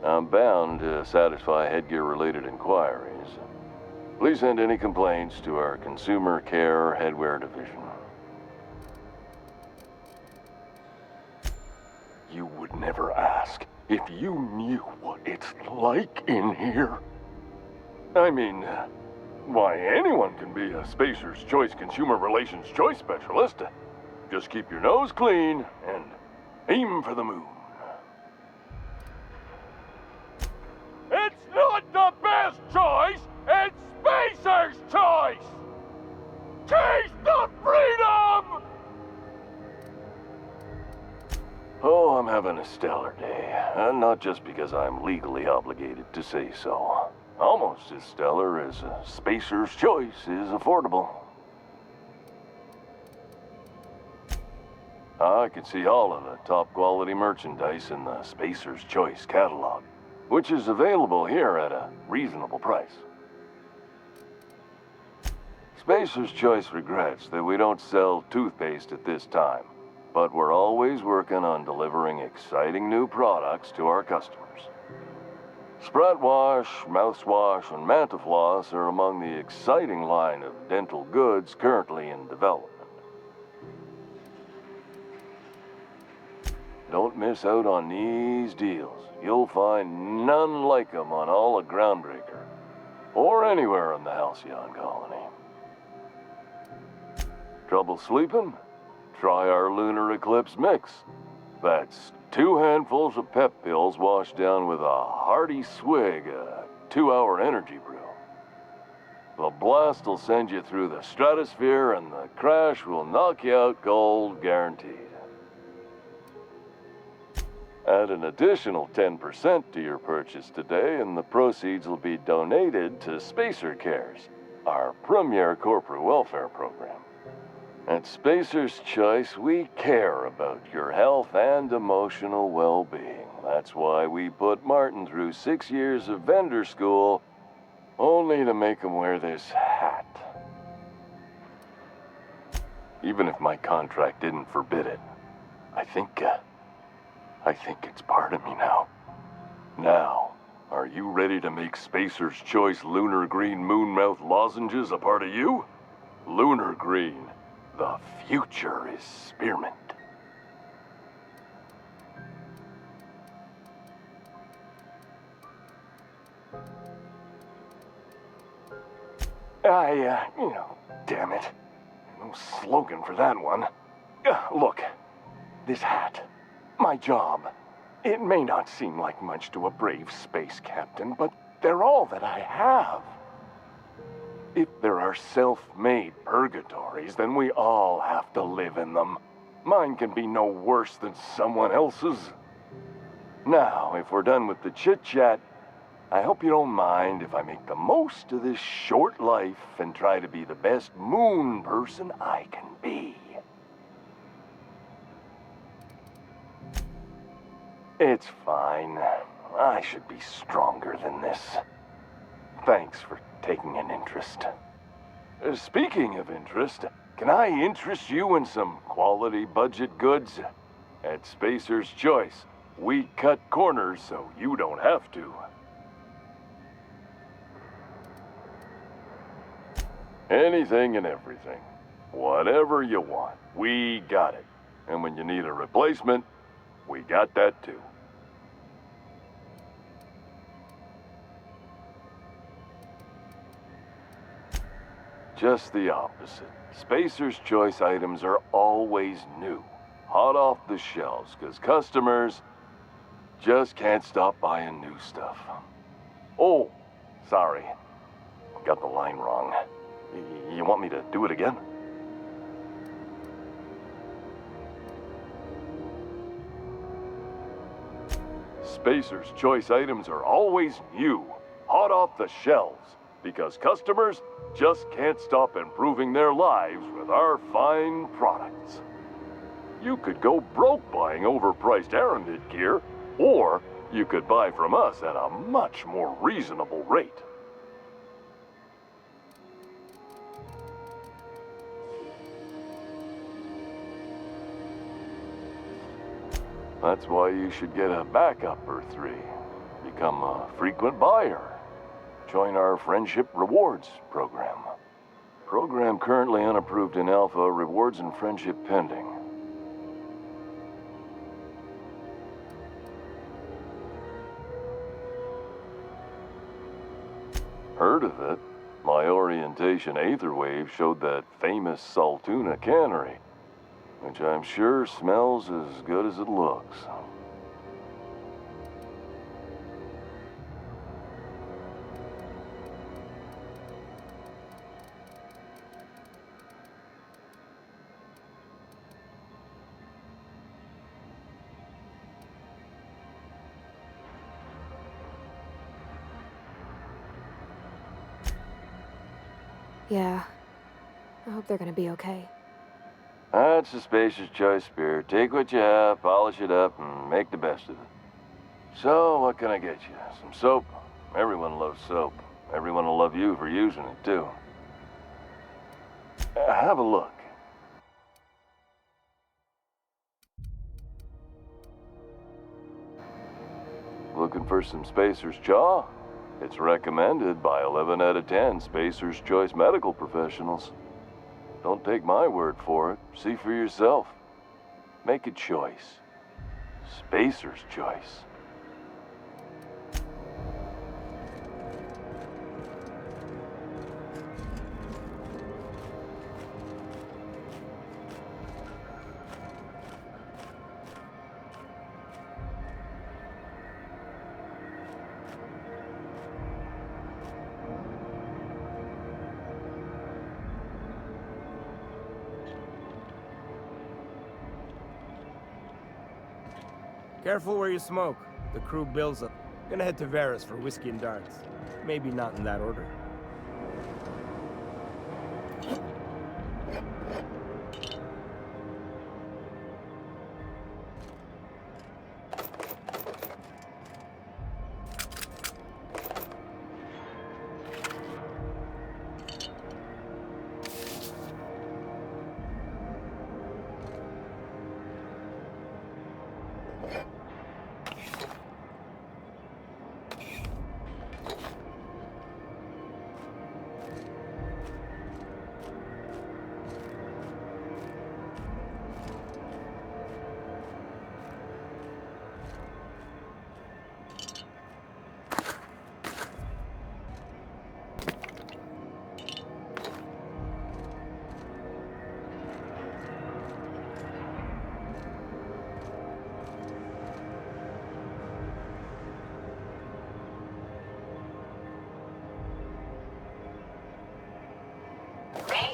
I'm bound to satisfy headgear-related inquiries. Please send any complaints to our Consumer Care Headwear Division. You would never ask if you knew what it's like in here. I mean, why, anyone can be a Spacer's Choice Consumer Relations Choice Specialist. Just keep your nose clean and aim for the moon. It's not the best choice, it's Spacer's choice! Taste the freedom! Oh, I'm having a stellar day. Not just because I'm legally obligated to say so. Almost as stellar as Spacer's Choice is affordable. I can see all of the top quality merchandise in the Spacer's Choice catalog, which is available here at a reasonable price. Spacer's Choice regrets that we don't sell toothpaste at this time, but we're always working on delivering exciting new products to our customers. Sprout Wash, Mouthwash, and Mantafloss are among the exciting line of dental goods currently in development. Don't miss out on these deals. You'll find none like them on all of Groundbreaker, or anywhere in the Halcyon Colony. Trouble sleeping? Try our Lunar Eclipse Mix. That's 2 handfuls of pep pills washed down with a hearty swig of 2-hour energy brew. The blast will send you through the stratosphere and the crash will knock you out cold, guaranteed. Add an additional 10% to your purchase today and the proceeds will be donated to Spacer Cares, our premier corporate welfare program. At Spacer's Choice, we care about your health and emotional well-being. That's why we put Martin through 6 years of vendor school, only to make him wear this hat. Even if my contract didn't forbid it, I think it's part of me now. Now, are you ready to make Spacer's Choice Lunar Green Moonmouth lozenges a part of you? Lunar Green. The future is spearmint. Damn it. No slogan for that one. Look, this hat, my job. It may not seem like much to a brave space captain, but they're all that I have. If there are self-made purgatories, then we all have to live in them. Mine can be no worse than someone else's. Now, if we're done with the chit-chat, I hope you don't mind if I make the most of this short life and try to be the best moon person I can be. It's fine. I should be stronger than this. Thanks for taking an interest. Speaking of interest, can I interest you in some quality budget goods? At Spacer's Choice, we cut corners so you don't have to. Anything and everything. Whatever you want, we got it. And when you need a replacement, we got that too. Just the opposite. Spacer's Choice items are always new, hot off the shelves, because customers just can't stop buying new stuff. Oh, sorry. Got the line wrong. You want me to do it again? Spacer's Choice items are always new, hot off the shelves, because customers just can't stop improving their lives with our fine products. You could go broke buying overpriced Aramid gear, or you could buy from us at a much more reasonable rate. That's why you should get a backup or 3, become a frequent buyer. Join our Friendship Rewards program. Program currently unapproved in Alpha, rewards and friendship pending. Heard of it? My orientation aether wave showed that famous Saltuna cannery, which I'm sure smells as good as it looks. Yeah. I hope they're gonna be okay. That's a spacer's choice, Spirit. Take what you have, polish it up, and make the best of it. So, what can I get you? Some soap? Everyone loves soap. Everyone will love you for using it, too. Have a look. Looking for some Spacer's Jaw? It's recommended by 11 out of 10 Spacer's Choice medical professionals. Don't take my word for it. See for yourself. Make a choice. Spacer's Choice. Careful where you smoke. The crew builds up. Gonna head to Varus for whiskey and darts. Maybe not in that order.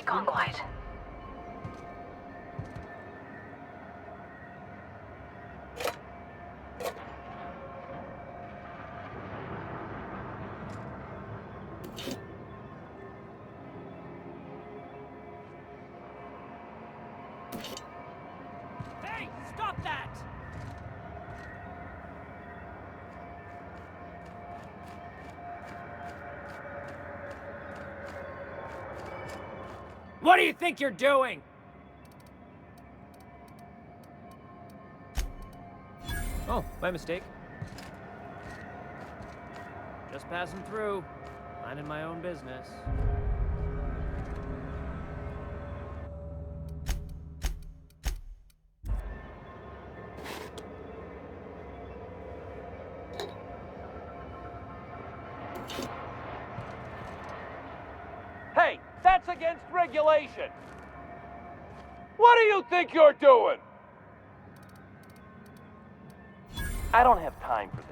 Gone quiet. Hey, stop that! What do you think you're doing? Oh, my mistake. Just passing through, minding my own business. Hey, that's against regulation. What do you think you're doing? I don't have time for this.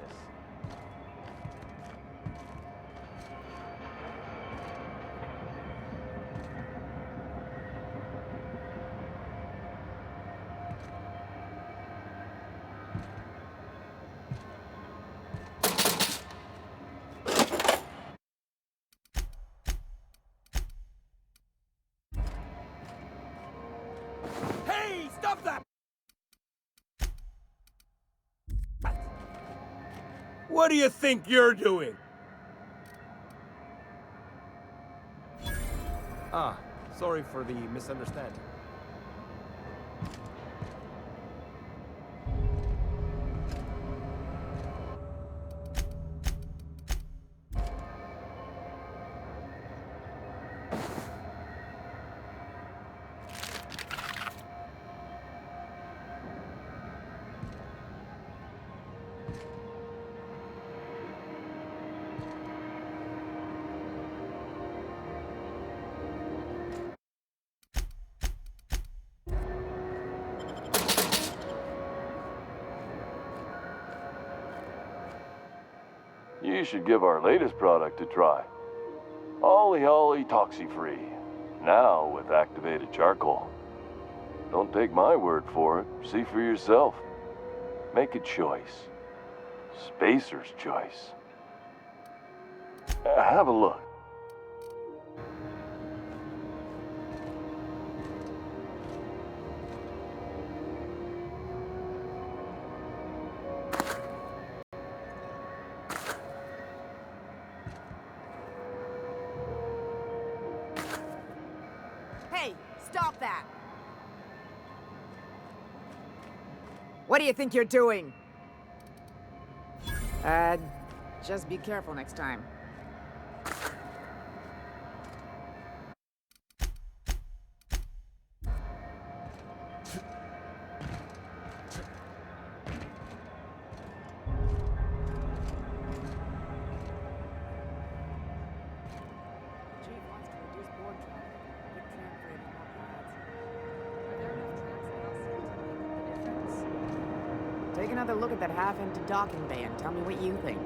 Hey, stop that! What do you think you're doing? Ah, sorry for the misunderstanding. You should give our latest product a try. Ollie Ollie Toxi-Free. Now with activated charcoal. Don't take my word for it. See for yourself. Make a choice. Spacer's choice. Have a look. Hey, stop that! What do you think you're doing? Just be careful next time. Take another look at that half-empty docking bay and tell me what you think.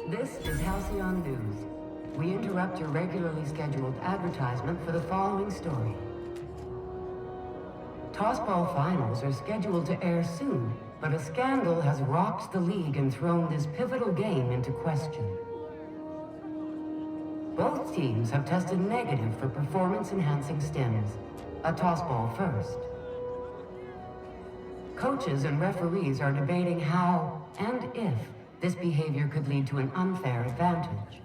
This is Halcyon News. We interrupt your regularly scheduled advertisement for the following story. Tossball finals are scheduled to air soon, but a scandal has rocked the league and thrown this pivotal game into question. Both teams have tested negative for performance-enhancing stims. A tossball first. Coaches and referees are debating how and if this behavior could lead to an unfair advantage.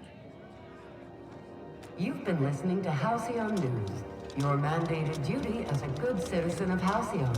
You've been listening to Halcyon News, your mandated duty as a good citizen of Halcyon.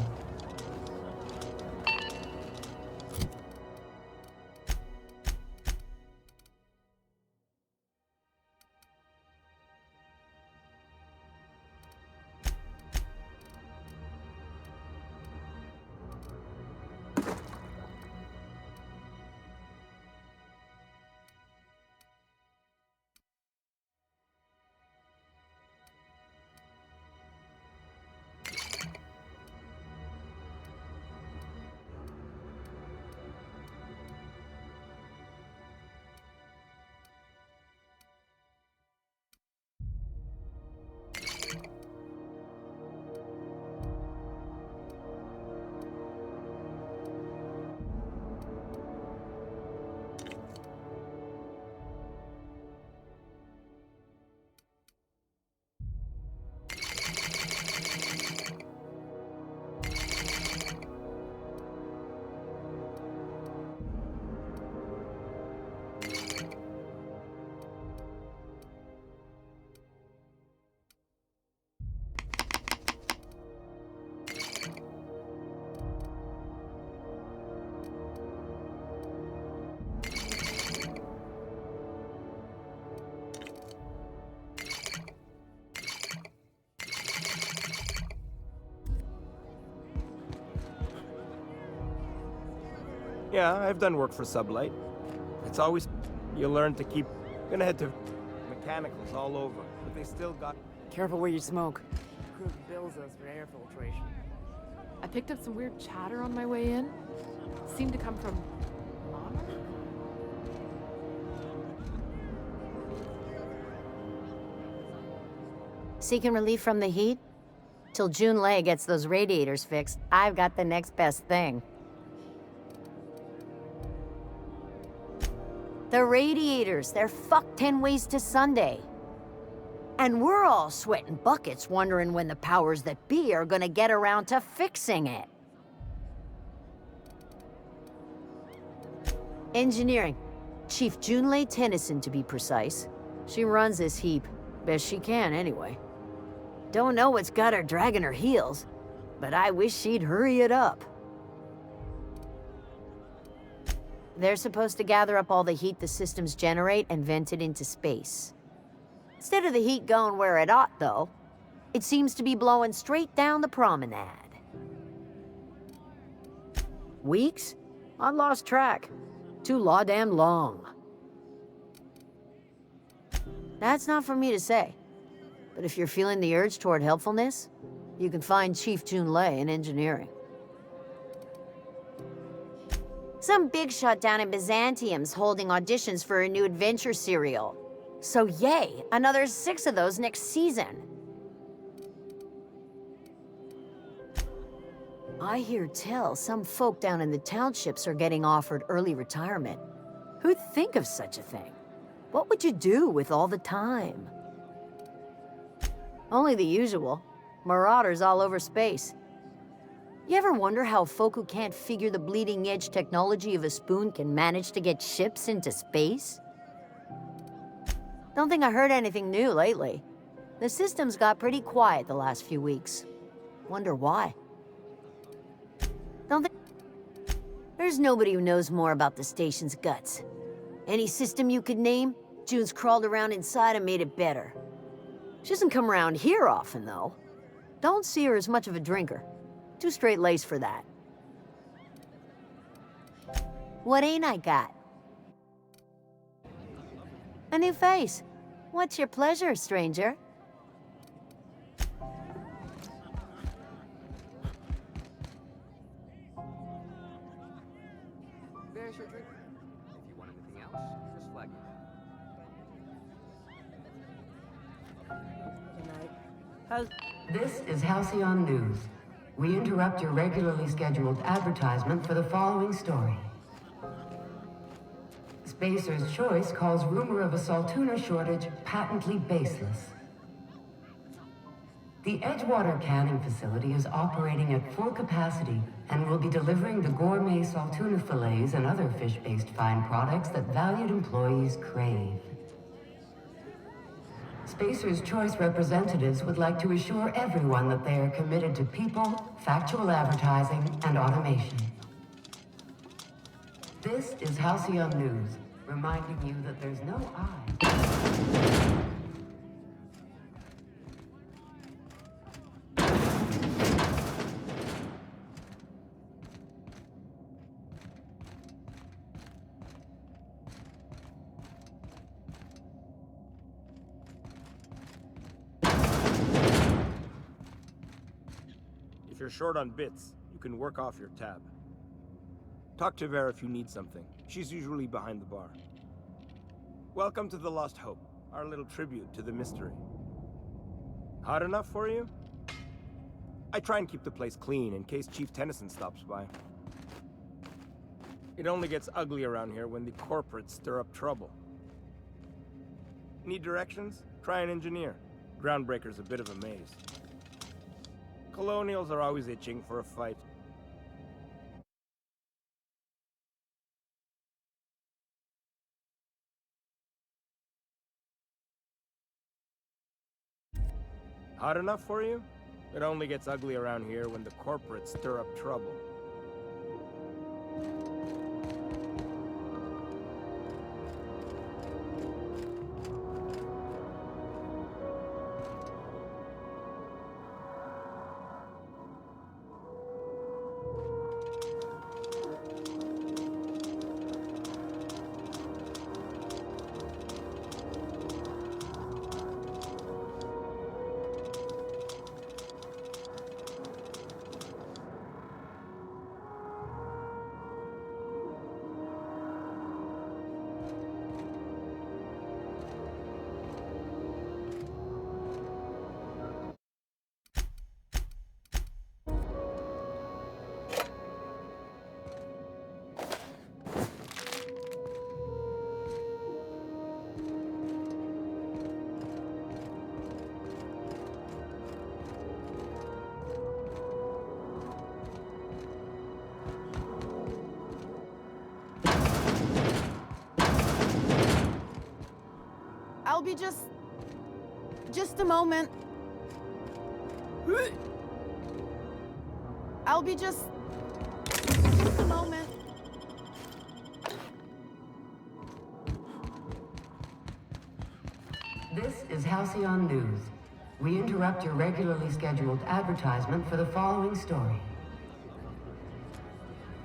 Yeah, I've done work for Sublight. It's always... You learn to keep... Gonna head to... Mechanicals all over, but they still got... Careful where you smoke. The crew bills us for air filtration. I picked up some weird chatter on my way in. Seemed to come from Mama? Seeking relief from the heat? Till Junlei gets those radiators fixed, I've got the next best thing. The radiators, they're fucked 10 ways to Sunday. And we're all sweating buckets wondering when the powers that be are gonna get around to fixing it. Engineering. Chief Junlei Tennyson, to be precise. She runs this heap. Best she can, anyway. Don't know what's got her dragging her heels, but I wish she'd hurry it up. They're supposed to gather up all the heat the systems generate and vent it into space. Instead of the heat going where it ought, though, it seems to be blowing straight down the promenade. Weeks? I lost track. Too law-damn long. That's not for me to say. But if you're feeling the urge toward helpfulness, you can find Chief Junlei in engineering. Some big shot down in Byzantium's holding auditions for a new adventure serial. So yay, another 6 of those next season. I hear tell some folk down in the townships are getting offered early retirement. Who'd think of such a thing? What would you do with all the time? Only the usual. Marauders all over space. You ever wonder how folk who can't figure the bleeding edge technology of a spoon can manage to get ships into space? Don't think I heard anything new lately. The system's got pretty quiet the last few weeks. Wonder why. Don't think... There's nobody who knows more about the station's guts. Any system you could name, June's crawled around inside and made it better. She doesn't come around here often, though. Don't see her as much of a drinker. Too straight-laced for that. What ain't I got? A new face. What's your pleasure, stranger? There's your drink. If you want anything else, just flag it. This is Halcyon News. We interrupt your regularly scheduled advertisement for the following story. Spacer's Choice calls rumor of a Saltuna shortage patently baseless. The Edgewater canning facility is operating at full capacity and will be delivering the gourmet Saltuna fillets and other fish-based fine products that valued employees crave. Spacer's Choice representatives would like to assure everyone that they are committed to people, factual advertising, and automation. This is Halcyon News, reminding you that there's no I. If you're short on bits, you can work off your tab. Talk to Vera if you need something. She's usually behind the bar. Welcome to the Lost Hope, our little tribute to the mystery. Hot enough for you? I try and keep the place clean in case Chief Tennyson stops by. It only gets ugly around here when the corporates stir up trouble. Need directions? Try an engineer. Groundbreaker's a bit of a maze. Colonials are always itching for a fight. Hot enough for you? It only gets ugly around here when the corporates stir up trouble. I'll be just a moment. I'll be just a moment. This is Halcyon News. We interrupt your regularly scheduled advertisement for the following story.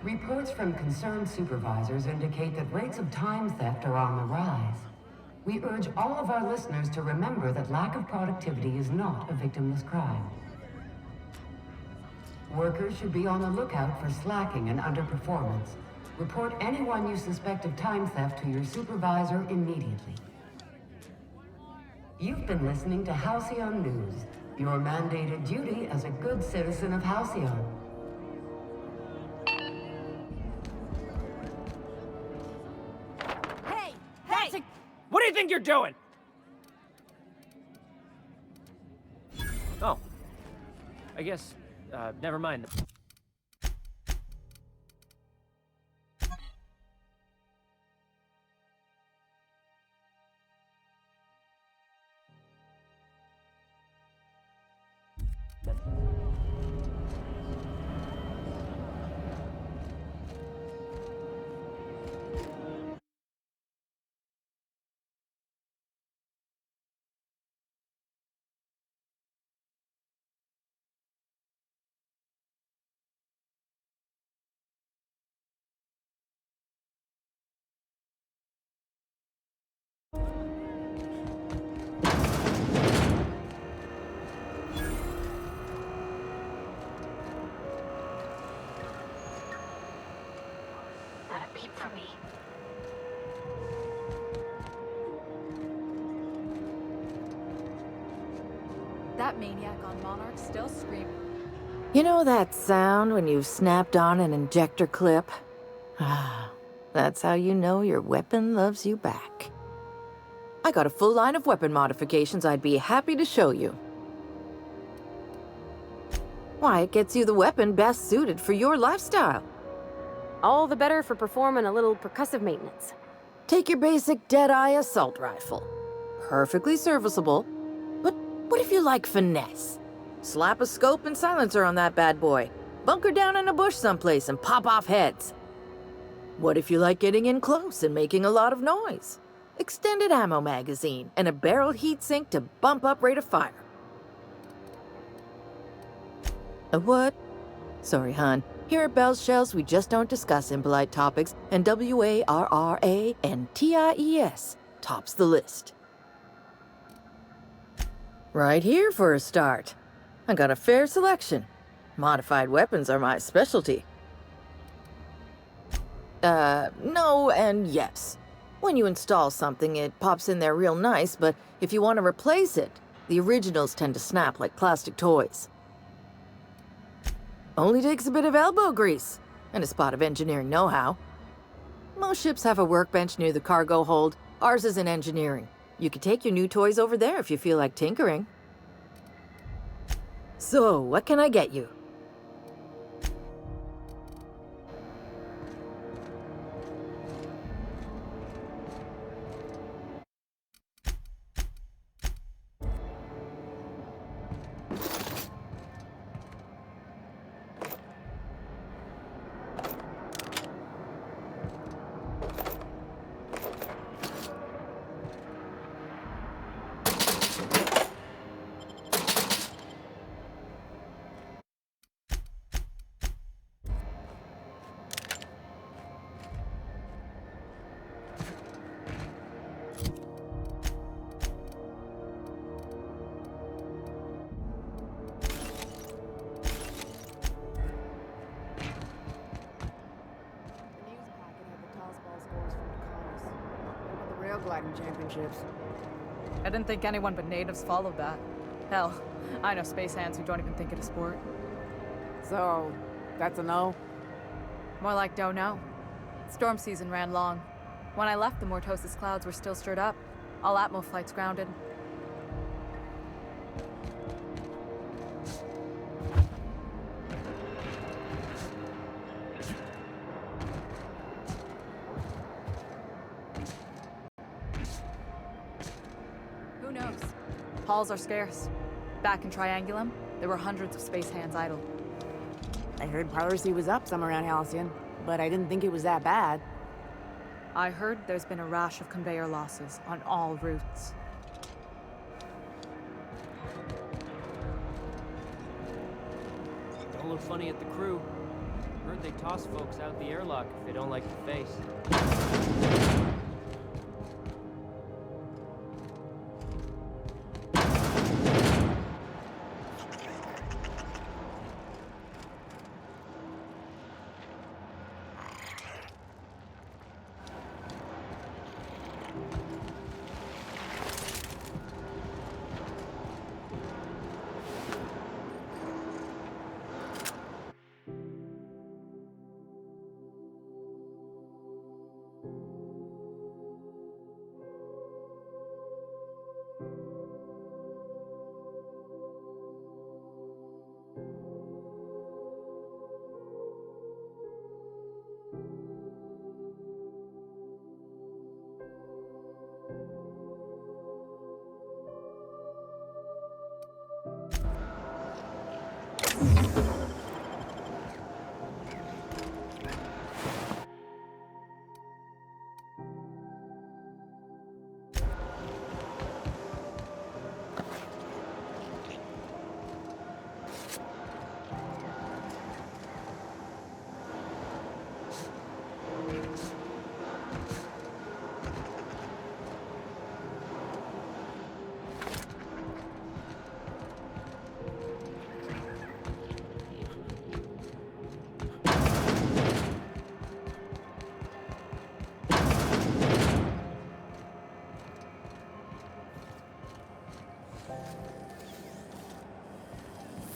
Reports from concerned supervisors indicate that rates of time theft are on the rise. We urge all of our listeners to remember that lack of productivity is not a victimless crime. Workers should be on the lookout for slacking and underperformance. Report anyone you suspect of time theft to your supervisor immediately. You've been listening to Halcyon News, your mandated duty as a good citizen of Halcyon. Hey! Hey! What do you think you're doing? Oh. I guess, never mind. Not a peep for me. That maniac on Monarch still screaming. You know that sound when you've snapped on an injector clip? Ah, that's how you know your weapon loves you back. I got a full line of weapon modifications I'd be happy to show you. Why, it gets you the weapon best suited for your lifestyle. All the better for performing a little percussive maintenance. Take your basic Deadeye assault rifle. Perfectly serviceable. But what if you like finesse? Slap a scope and silencer on that bad boy. Bunker down in a bush someplace and pop off heads. What if you like getting in close and making a lot of noise? Extended ammo magazine and a barrel heatsink to bump up rate of fire. A what? Sorry, hon. Here at Bell's Shells, we just don't discuss impolite topics, and WARRANTIES tops the list. Right here for a start. I got a fair selection. Modified weapons are my specialty. No and yes. When you install something, it pops in there real nice, but if you want to replace it, the originals tend to snap like plastic toys. Only takes a bit of elbow grease and a spot of engineering know-how. Most ships have a workbench near the cargo hold. Ours is in engineering. You could take your new toys over there if you feel like tinkering. So, what can I get you? Gliding championships. I didn't think anyone but natives followed that. Hell, I know space hands who don't even think it a sport. So, that's a no? More like don't know. Storm season ran long. When I left, the Mortosis clouds were still stirred up. All Atmo flights grounded. Who knows? Halls are scarce. Back in Triangulum, there were hundreds of space hands idle. I heard piracy was up some around Halcyon, but I didn't think it was that bad. I heard there's been a rash of conveyor losses on all routes. little funny at the crew. Heard they toss folks out the airlock if they don't like the face.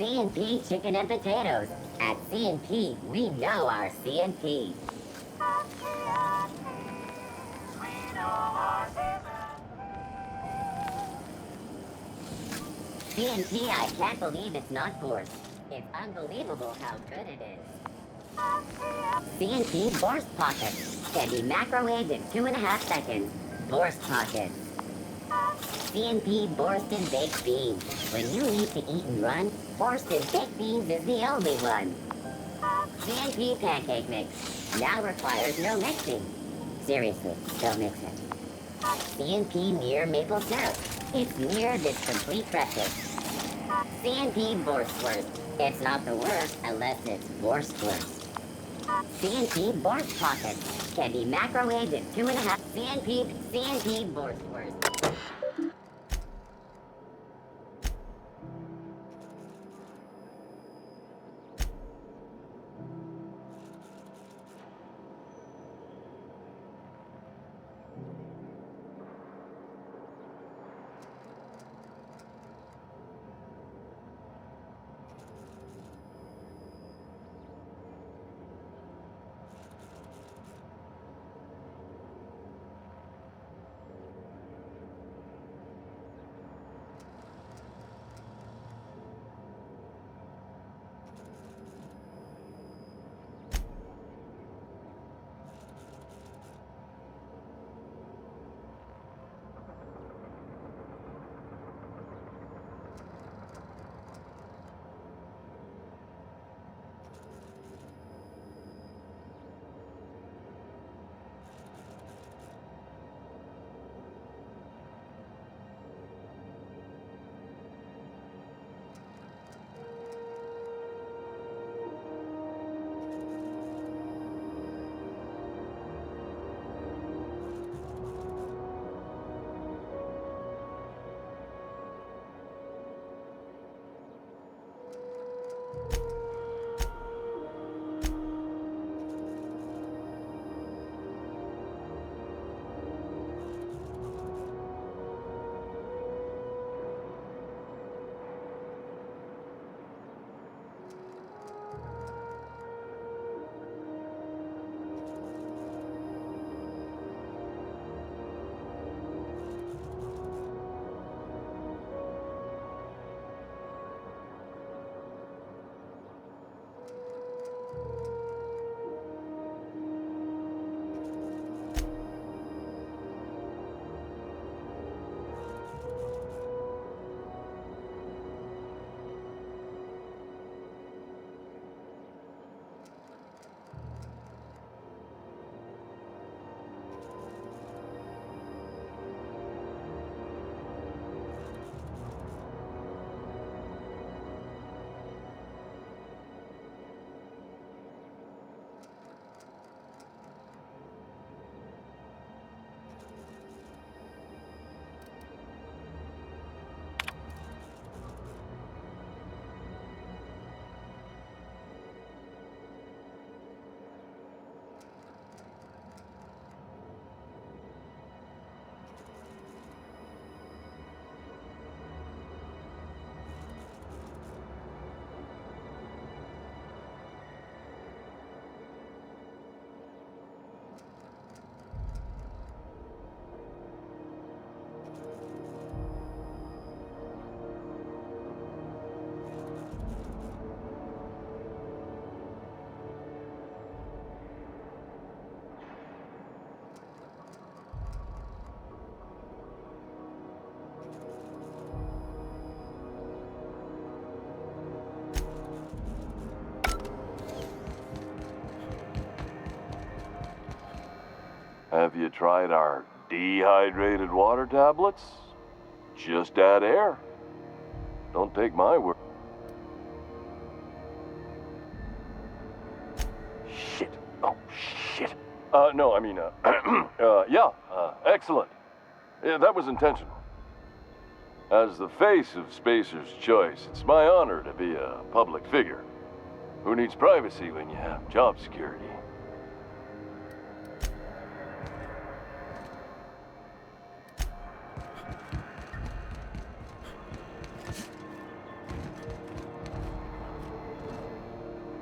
C&P chicken and potatoes. At C&P, we know our C&P. C&P, I can't believe it's not forced. It's unbelievable how good it is. C&P Borst Pocket can be microwaved in 2.5 seconds. Borst Pocket. C&P Borsted Baked Beans. When you need to eat and run, Borsted Baked Beans is the only one. C&P Pancake Mix now requires no mixing. Seriously, don't mix it. C&P Mere Maple Syrup. It's near this complete breakfast. C&P Borstwurst. It's not the worst unless it's Borstwurst. C&P Borst Pocket can be microwaved in 2.5. C&P Borstwurst. Have you tried our dehydrated water tablets? Just add air. Don't take my word. Shit. Oh, shit. No, I mean, excellent. Yeah, that was intentional. As the face of Spacer's Choice, it's my honor to be a public figure. Who needs privacy when you have job security?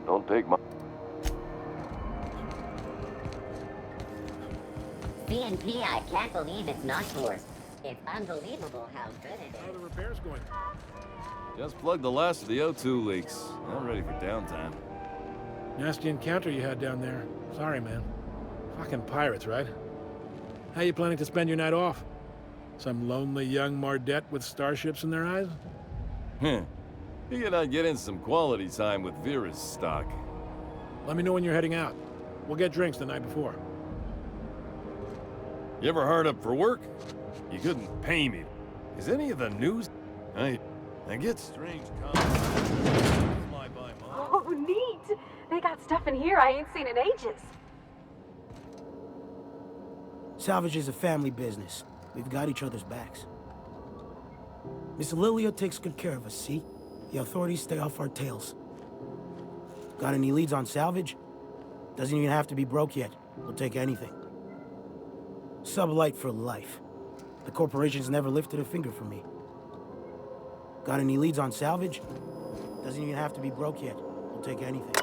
Don't take my... CNP, I can't believe it's not forced. It's unbelievable how good it How are is. the repairs going? Just plugged the last of the O2 leaks. I'm ready for downtime. Nasty encounter you had down there. Sorry, man. Fucking pirates, right? How you planning to spend your night off? Some lonely young Mardette with starships in their eyes? Figured I'd get in some quality time with Vera's stock. Let me know when you're heading out. We'll get drinks the night before. You ever hard up for work? You couldn't pay me. Is any of the news? I get strange comments. Fly by mom. Oh, neat! They got stuff in here I ain't seen in ages. Salvage is a family business. We've got each other's backs. Miss Lilia takes good care of us, see? The authorities stay off our tails. Got any leads on salvage? Doesn't even have to be broke yet. We'll take anything. Sublight for life. The corporation's never lifted a finger for me. Got any leads on salvage? Doesn't even have to be broke yet. We'll take anything.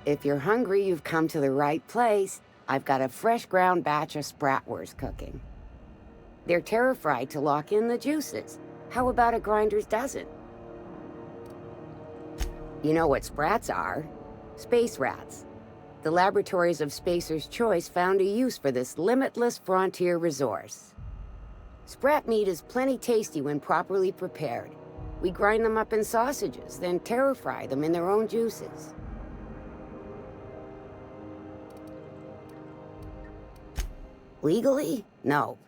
If you're hungry, you've come to the right place. I've got a fresh ground batch of spratwurst cooking. They're terra-fried to lock in the juices. How about a grinder's dozen? You know what sprats are? Space rats. The laboratories of Spacer's Choice found a use for this limitless frontier resource. Sprat meat is plenty tasty when properly prepared. We grind them up in sausages, then terra-fry them in their own juices. Legally? No.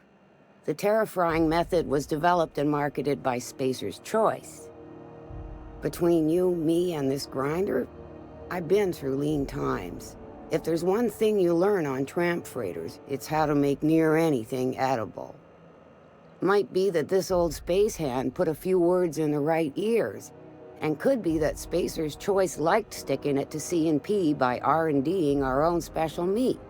The terra-frying method was developed and marketed by Spacer's Choice. Between you, me, and this grinder, I've been through lean times. If there's one thing you learn on tramp freighters, it's how to make near anything edible. Might be that this old space hand put a few words in the right ears, and could be that Spacer's Choice liked sticking it to C&P by R&Ding our own special meat.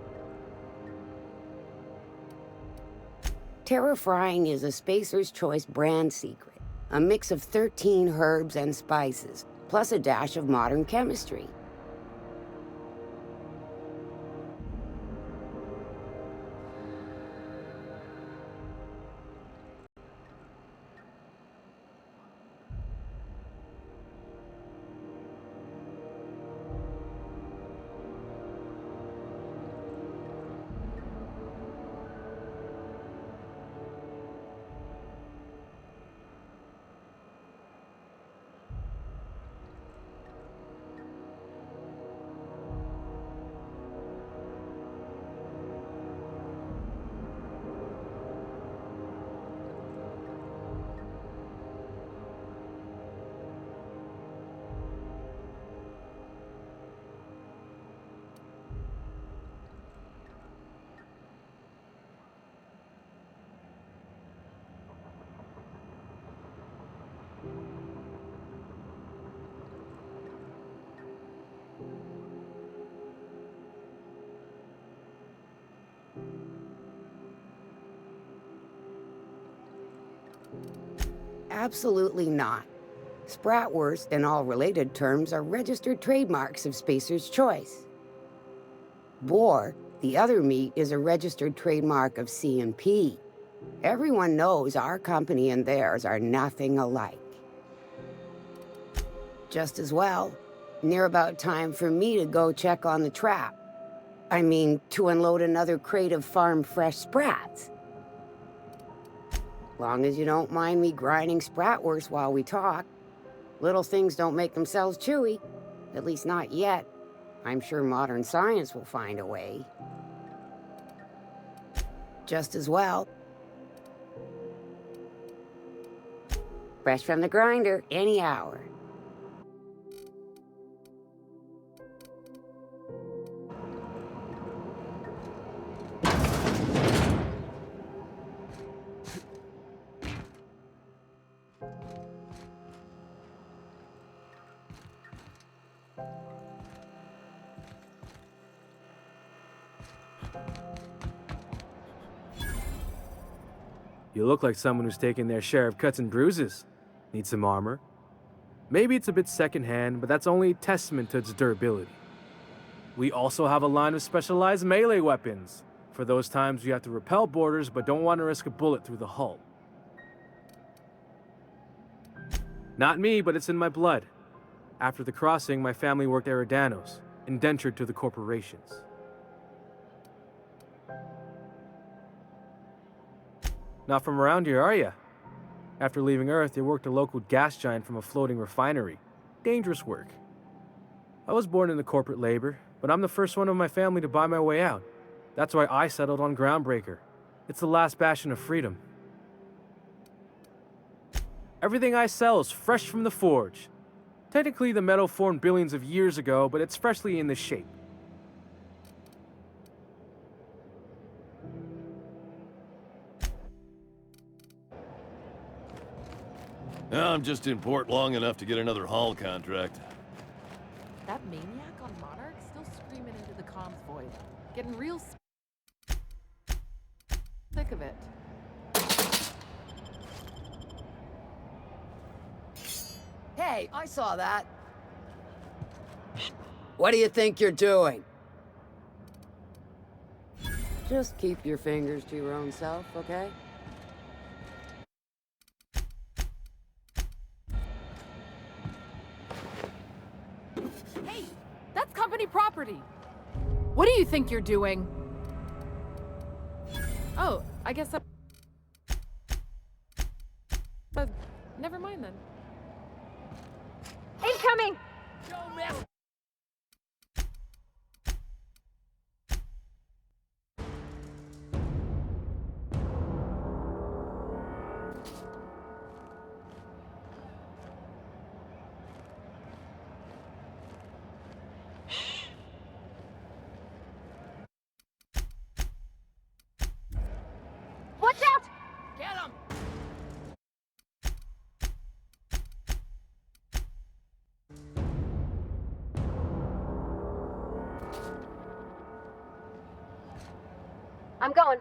Terra-frying is a Spacer's Choice brand secret, a mix of 13 herbs and spices, plus a dash of modern chemistry. Absolutely not. Spratwurst and all related terms are registered trademarks of Spacer's Choice. Boar, the other meat, is a registered trademark of C&P. Everyone knows our company and theirs are nothing alike. Just as well, near about time for me to go check on the trap. I mean, to unload another crate of farm-fresh sprats. Long as you don't mind me grinding spratwurst while we talk. Little things don't make themselves chewy. At least not yet. I'm sure modern science will find a way. Just as well. Fresh from the grinder, any hour. You look like someone who's taken their share of cuts and bruises. Need some armor? Maybe it's a bit secondhand, but that's only a testament to its durability. We also have a line of specialized melee weapons, for those times you have to repel boarders but don't want to risk a bullet through the hull. Not me, but it's in my blood. After the crossing, my family worked Eridanos, indentured to the corporations. Not from around here, are ya? After leaving Earth, they worked a local gas giant from a floating refinery. Dangerous work. I was born into corporate labor, but I'm the first one of my family to buy my way out. That's why I settled on Groundbreaker. It's the last bastion of freedom. Everything I sell is fresh from the forge. Technically, the metal formed billions of years ago, but it's freshly in this shape. I'm just in port long enough to get another haul contract. That maniac on Monarch still screaming into the comms void. Getting real sick of it. Hey, I saw that. What do you think you're doing? Just keep your fingers to your own self, okay? Hey, that's company property. What do you think you're doing? Oh, I guess never mind then. Incoming! Watch out! Get him! I'm going.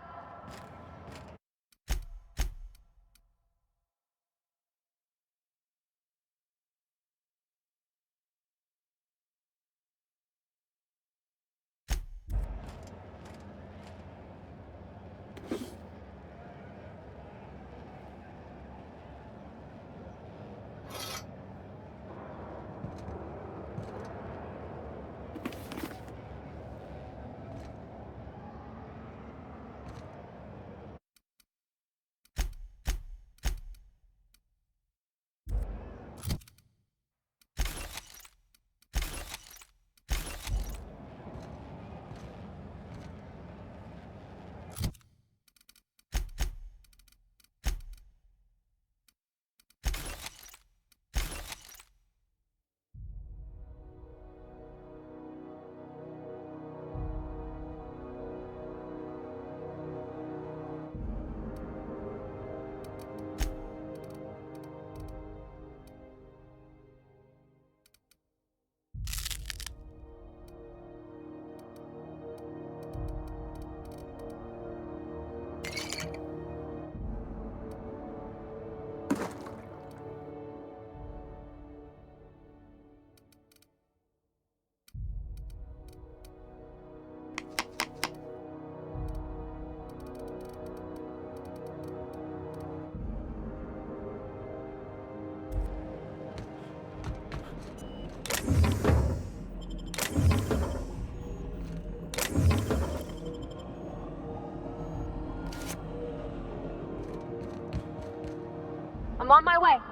I'm on my way.